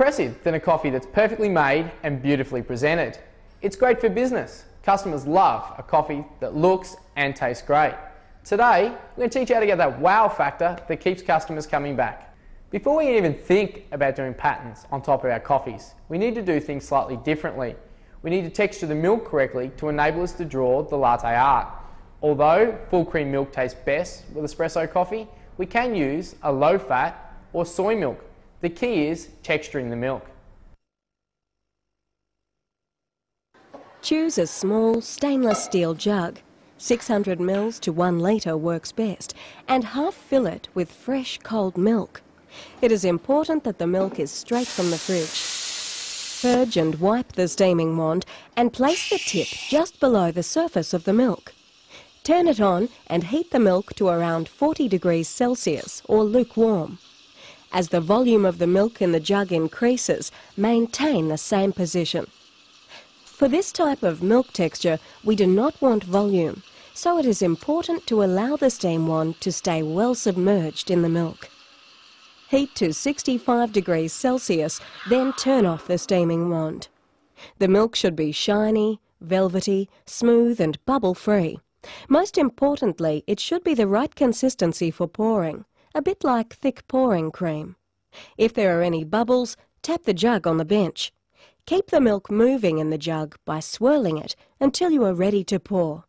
impressive than a coffee that's perfectly made and beautifully presented. It's great for business. Customers love a coffee that looks and tastes great. Today, we're going to teach you how to get that wow factor that keeps customers coming back. Before we can even think about doing patterns on top of our coffees, we need to do things slightly differently. We need to texture the milk correctly to enable us to draw the latte art. Although full cream milk tastes best with espresso coffee, we can use a low fat or soy milk. The key is texturing the milk. Choose a small stainless steel jug. 600 ml to 1 litre works best, and half fill it with fresh cold milk. It is important that the milk is straight from the fridge. Purge and wipe the steaming wand and place the tip just below the surface of the milk. Turn it on and heat the milk to around 40 degrees Celsius or lukewarm. As the volume of the milk in the jug increases, maintain the same position. For this type of milk texture, we do not want volume, so it is important to allow the steam wand to stay well submerged in the milk. Heat to 65 degrees Celsius, then turn off the steaming wand. The milk should be shiny, velvety, smooth and bubble-free. Most importantly, it should be the right consistency for pouring, a bit like thick pouring cream. If there are any bubbles, tap the jug on the bench. Keep the milk moving in the jug by swirling it until you are ready to pour.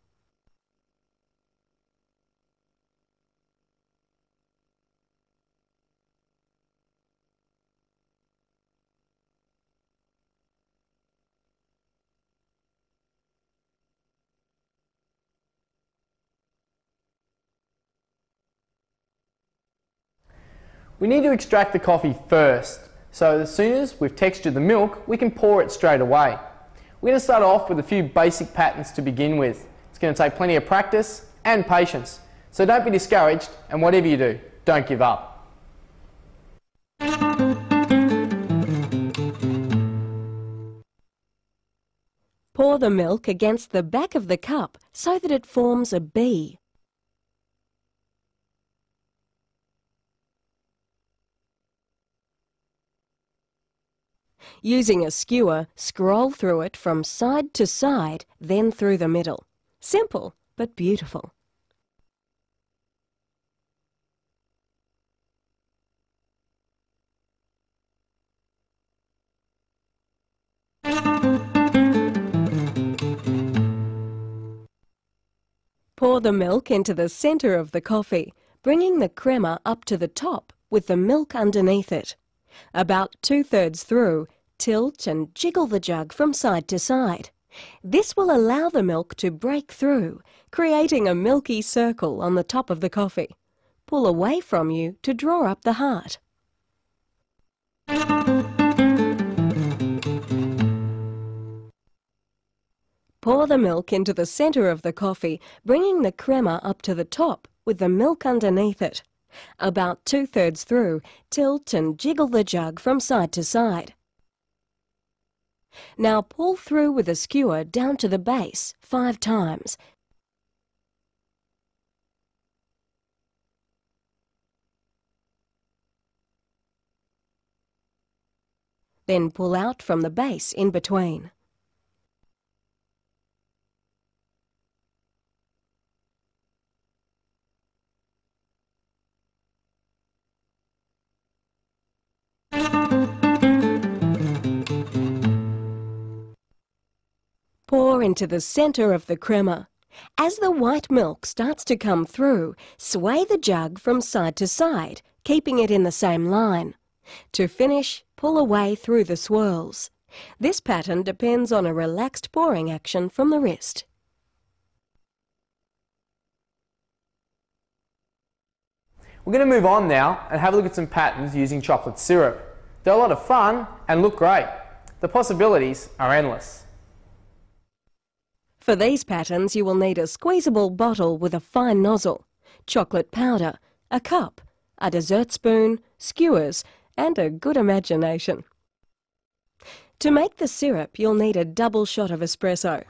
We need to extract the coffee first, so as soon as we've textured the milk, we can pour it straight away. We're going to start off with a few basic patterns to begin with. It's going to take plenty of practice and patience, so don't be discouraged, and whatever you do, don't give up. Pour the milk against the back of the cup so that it forms a B. Using a skewer, scroll through it from side to side, then through the middle. Simple, but beautiful. Pour the milk into the centre of the coffee, bringing the crema up to the top with the milk underneath it. About 2/3 through, tilt and jiggle the jug from side to side. This will allow the milk to break through, creating a milky circle on the top of the coffee. Pull away from you to draw up the heart. Pour the milk into the centre of the coffee, bringing the crema up to the top with the milk underneath it. About 2/3 through, tilt and jiggle the jug from side to side. Now pull through with a skewer down to the base 5 times. Then pull out from the base in between. Pour into the centre of the crema. As the white milk starts to come through, sway the jug from side to side, keeping it in the same line. To finish, pull away through the swirls. This pattern depends on a relaxed pouring action from the wrist. We're going to move on now and have a look at some patterns using chocolate syrup. They're a lot of fun and look great. The possibilities are endless. For these patterns, you will need a squeezable bottle with a fine nozzle, chocolate powder, a cup, a dessert spoon, skewers, and a good imagination. To make the syrup, you'll need a double shot of espresso.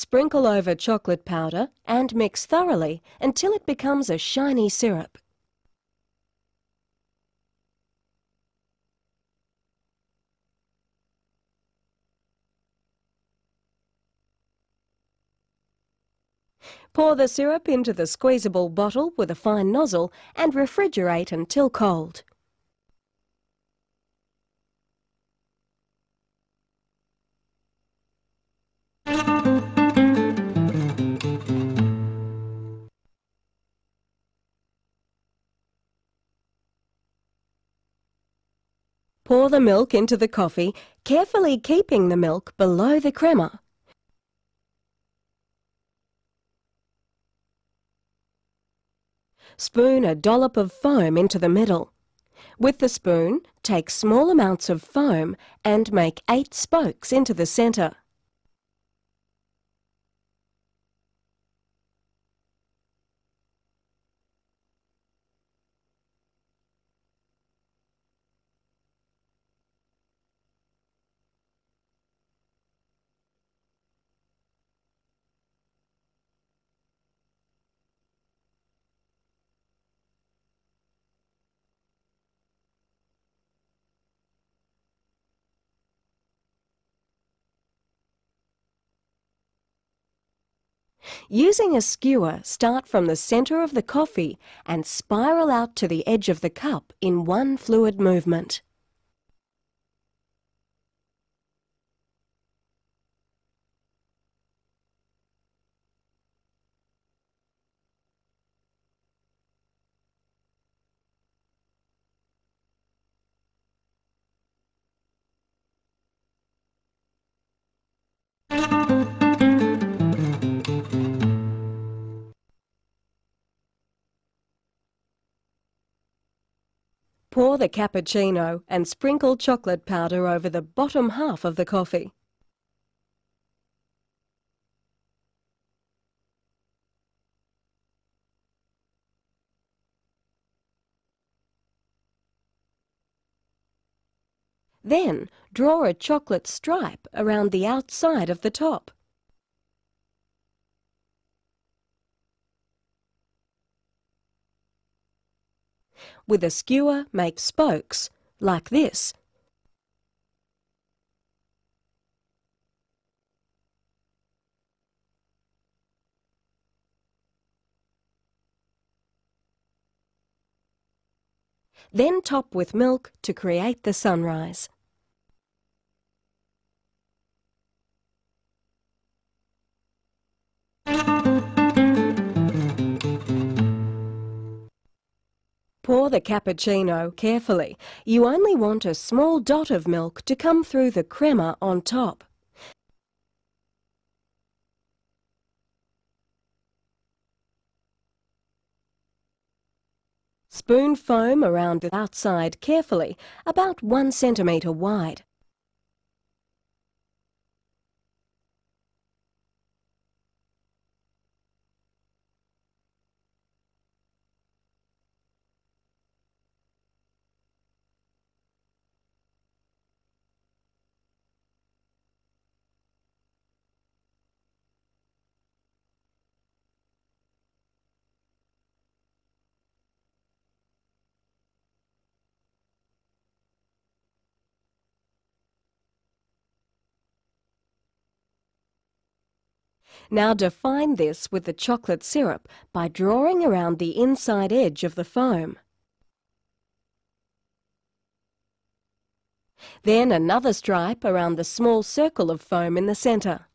Sprinkle over chocolate powder and mix thoroughly until it becomes a shiny syrup. Pour the syrup into the squeezable bottle with a fine nozzle and refrigerate until cold. Pour the milk into the coffee, carefully keeping the milk below the crema. Spoon a dollop of foam into the middle. With the spoon, take small amounts of foam and make 8 spokes into the centre. Using a skewer, start from the centre of the coffee and spiral out to the edge of the cup in one fluid movement. Pour the cappuccino and sprinkle chocolate powder over the bottom half of the coffee. Then draw a chocolate stripe around the outside of the top. With a skewer, make spokes, like this. Then top with milk to create the sunrise. Pour the cappuccino carefully. You only want a small dot of milk to come through the crema on top. Spoon foam around the outside carefully, about 1 centimetre wide. Now define this with the chocolate syrup by drawing around the inside edge of the foam. Then another stripe around the small circle of foam in the centre.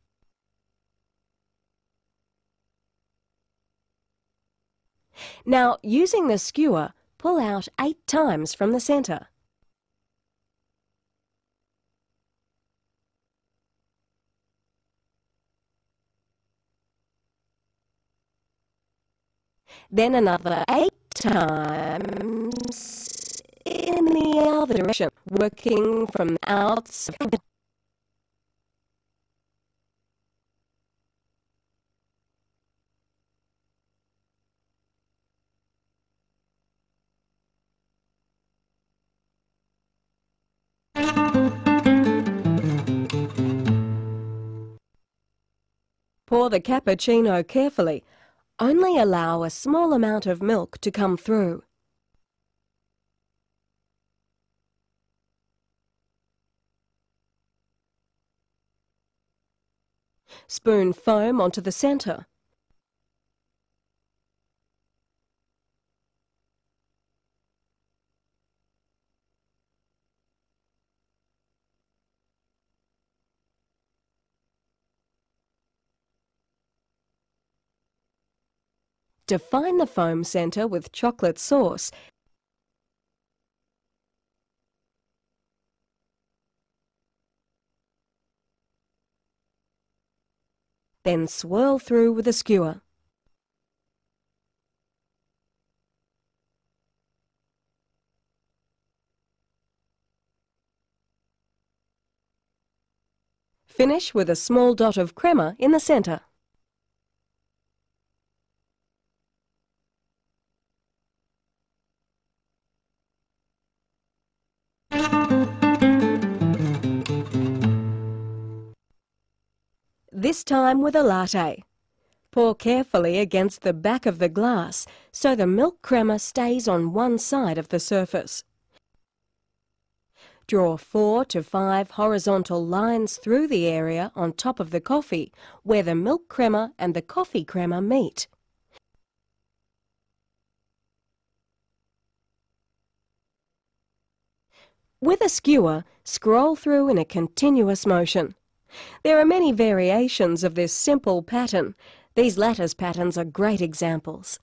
Now, using the skewer, pull out 8 times from the centre. Then another 8 times in the other direction, working from the outside. Pour the cappuccino carefully. Only allow a small amount of milk to come through. Spoon foam onto the centre. Define the foam centre with chocolate sauce. Then swirl through with a skewer. Finish with a small dot of crema in the centre. This time with a latte. Pour carefully against the back of the glass so the milk crema stays on one side of the surface. Draw 4 to 5 horizontal lines through the area on top of the coffee where the milk crema and the coffee crema meet. With a skewer, scroll through in a continuous motion. There are many variations of this simple pattern. These lattice patterns are great examples.